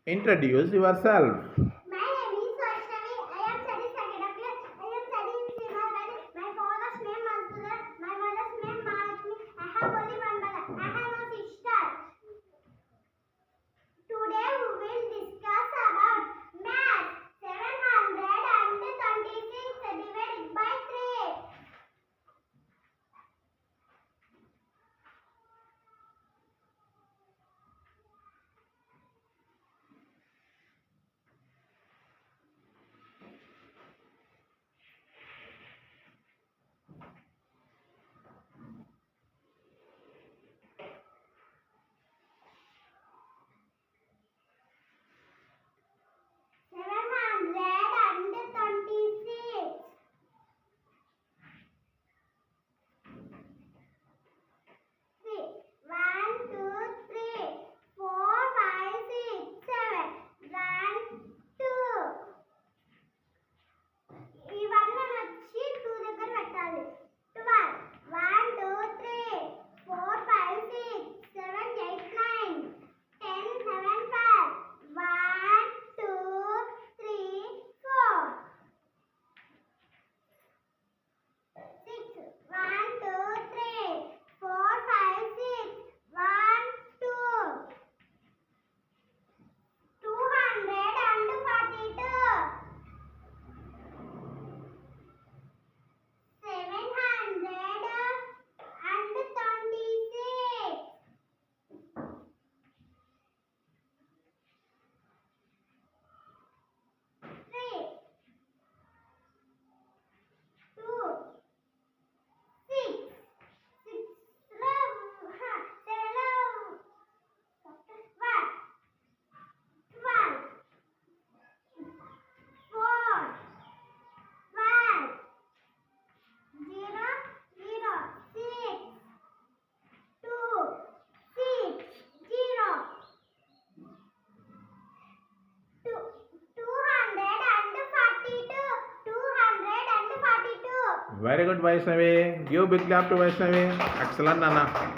Introduce yourself. My name is Vaishnavi. I am studying second class. I am studying Srimad. My father's name Mansudar. My mother's name Mahalakshmi. I have only one brother. I have no sister. Today we will discuss about math. 726 divided by 3. Very good, Vaishnavi. Give big clap to Vaishnavi. Excellent, Nana.